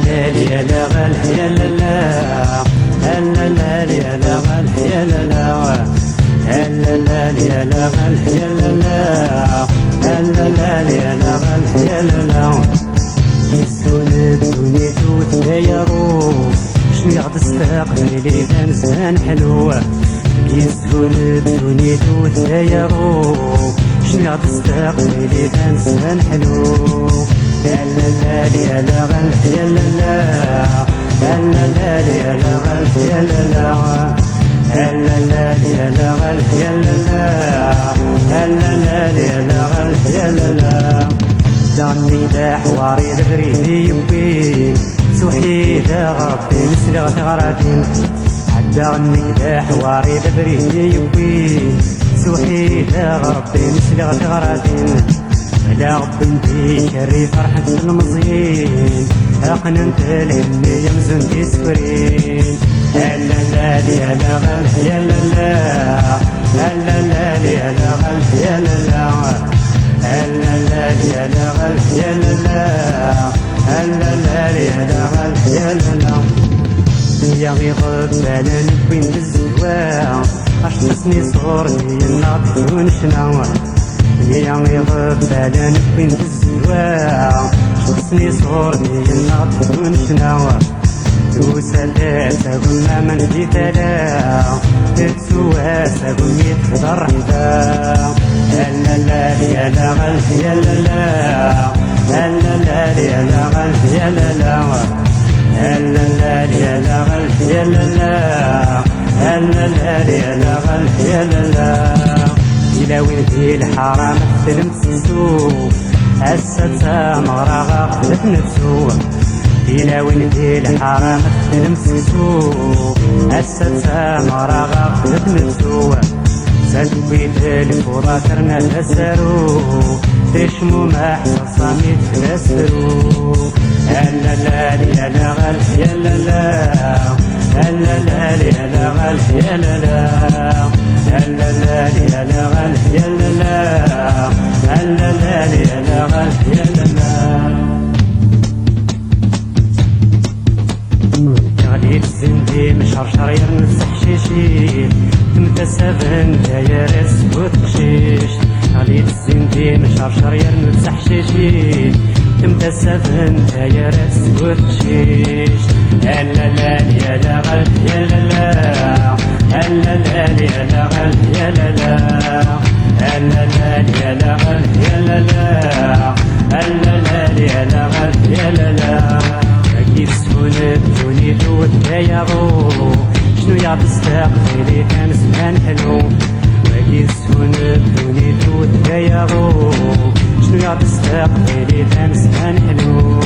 لا يا لا غل يا لا لا لا لا يا لا غل يا لا لا لا لا يا لا غل يا لا لا لا يا لا غل يا لا لا يسون دنيتو تغيرو شنو يغد استقبلي انسان حلو يسون دنيتو تغيرو شنو يغد استقبلي انسان حلو يا لا لا يا لا غل يا لا لا لا يا لا غل يا لا لا يا لا غل يا لا لا يا لا غل يا لا دعني ذا حواري الغريبي يبين سوحي ذا ربي مسلغ غراتين عدعني ذا حواري الغريبي يبين سوحي ذا ربي مسلغ غراتين لا بنتي شري فرحة المزين اقنا انت الهمي يمزن تسكرين لا لا يا لا غل يا لا لا يا لا غل يا لا لا يا لا غل يا لا يا لا غل يا لا يا غيظ بالا نبين بالزواج اشتسني صورتي الناطي ونشنا يا غيظ بالا نبين بالزواج اشتسني صورتي الناطي ونشنا توسلات اقول ما من جيت لا تتسواس اقول يتقدر حدا لا لا يا لا غل يا لا لا يا لا غل يا لا لا يا لا غل يا لا لا يا لا غل يا لا إلى وين في الحرام تلمسسو الستا مغرغة قلت نفسو إلى وين في الحرام تلمسسو الستا مغرغة قلت نفسو سلبي الفورة ترنا تسرو تشمو ما حصل صامت تسرو لا لا يا لا غل يا لا لا يا لا غل يا لا لا يا لا غل يا لا يا لا غل يا غادي الزندي مشرشر يرنس حشيشي تمتسبن دايرس وتقشيش غادي الزندي مشرشر يرنس حشيشي تمتسبن دايرس وتقشيش لا لا يا لا غل يا لا يا لا غل يا لا يا لا غل يا لا يا لا غل يا لا كيف سهولة دنيتو تغيرو شنو يعطي استقبلي كان زمان حلو كيف سهولة دنيتو تغيرو شنو يعطي استقبلي كان زمان حلو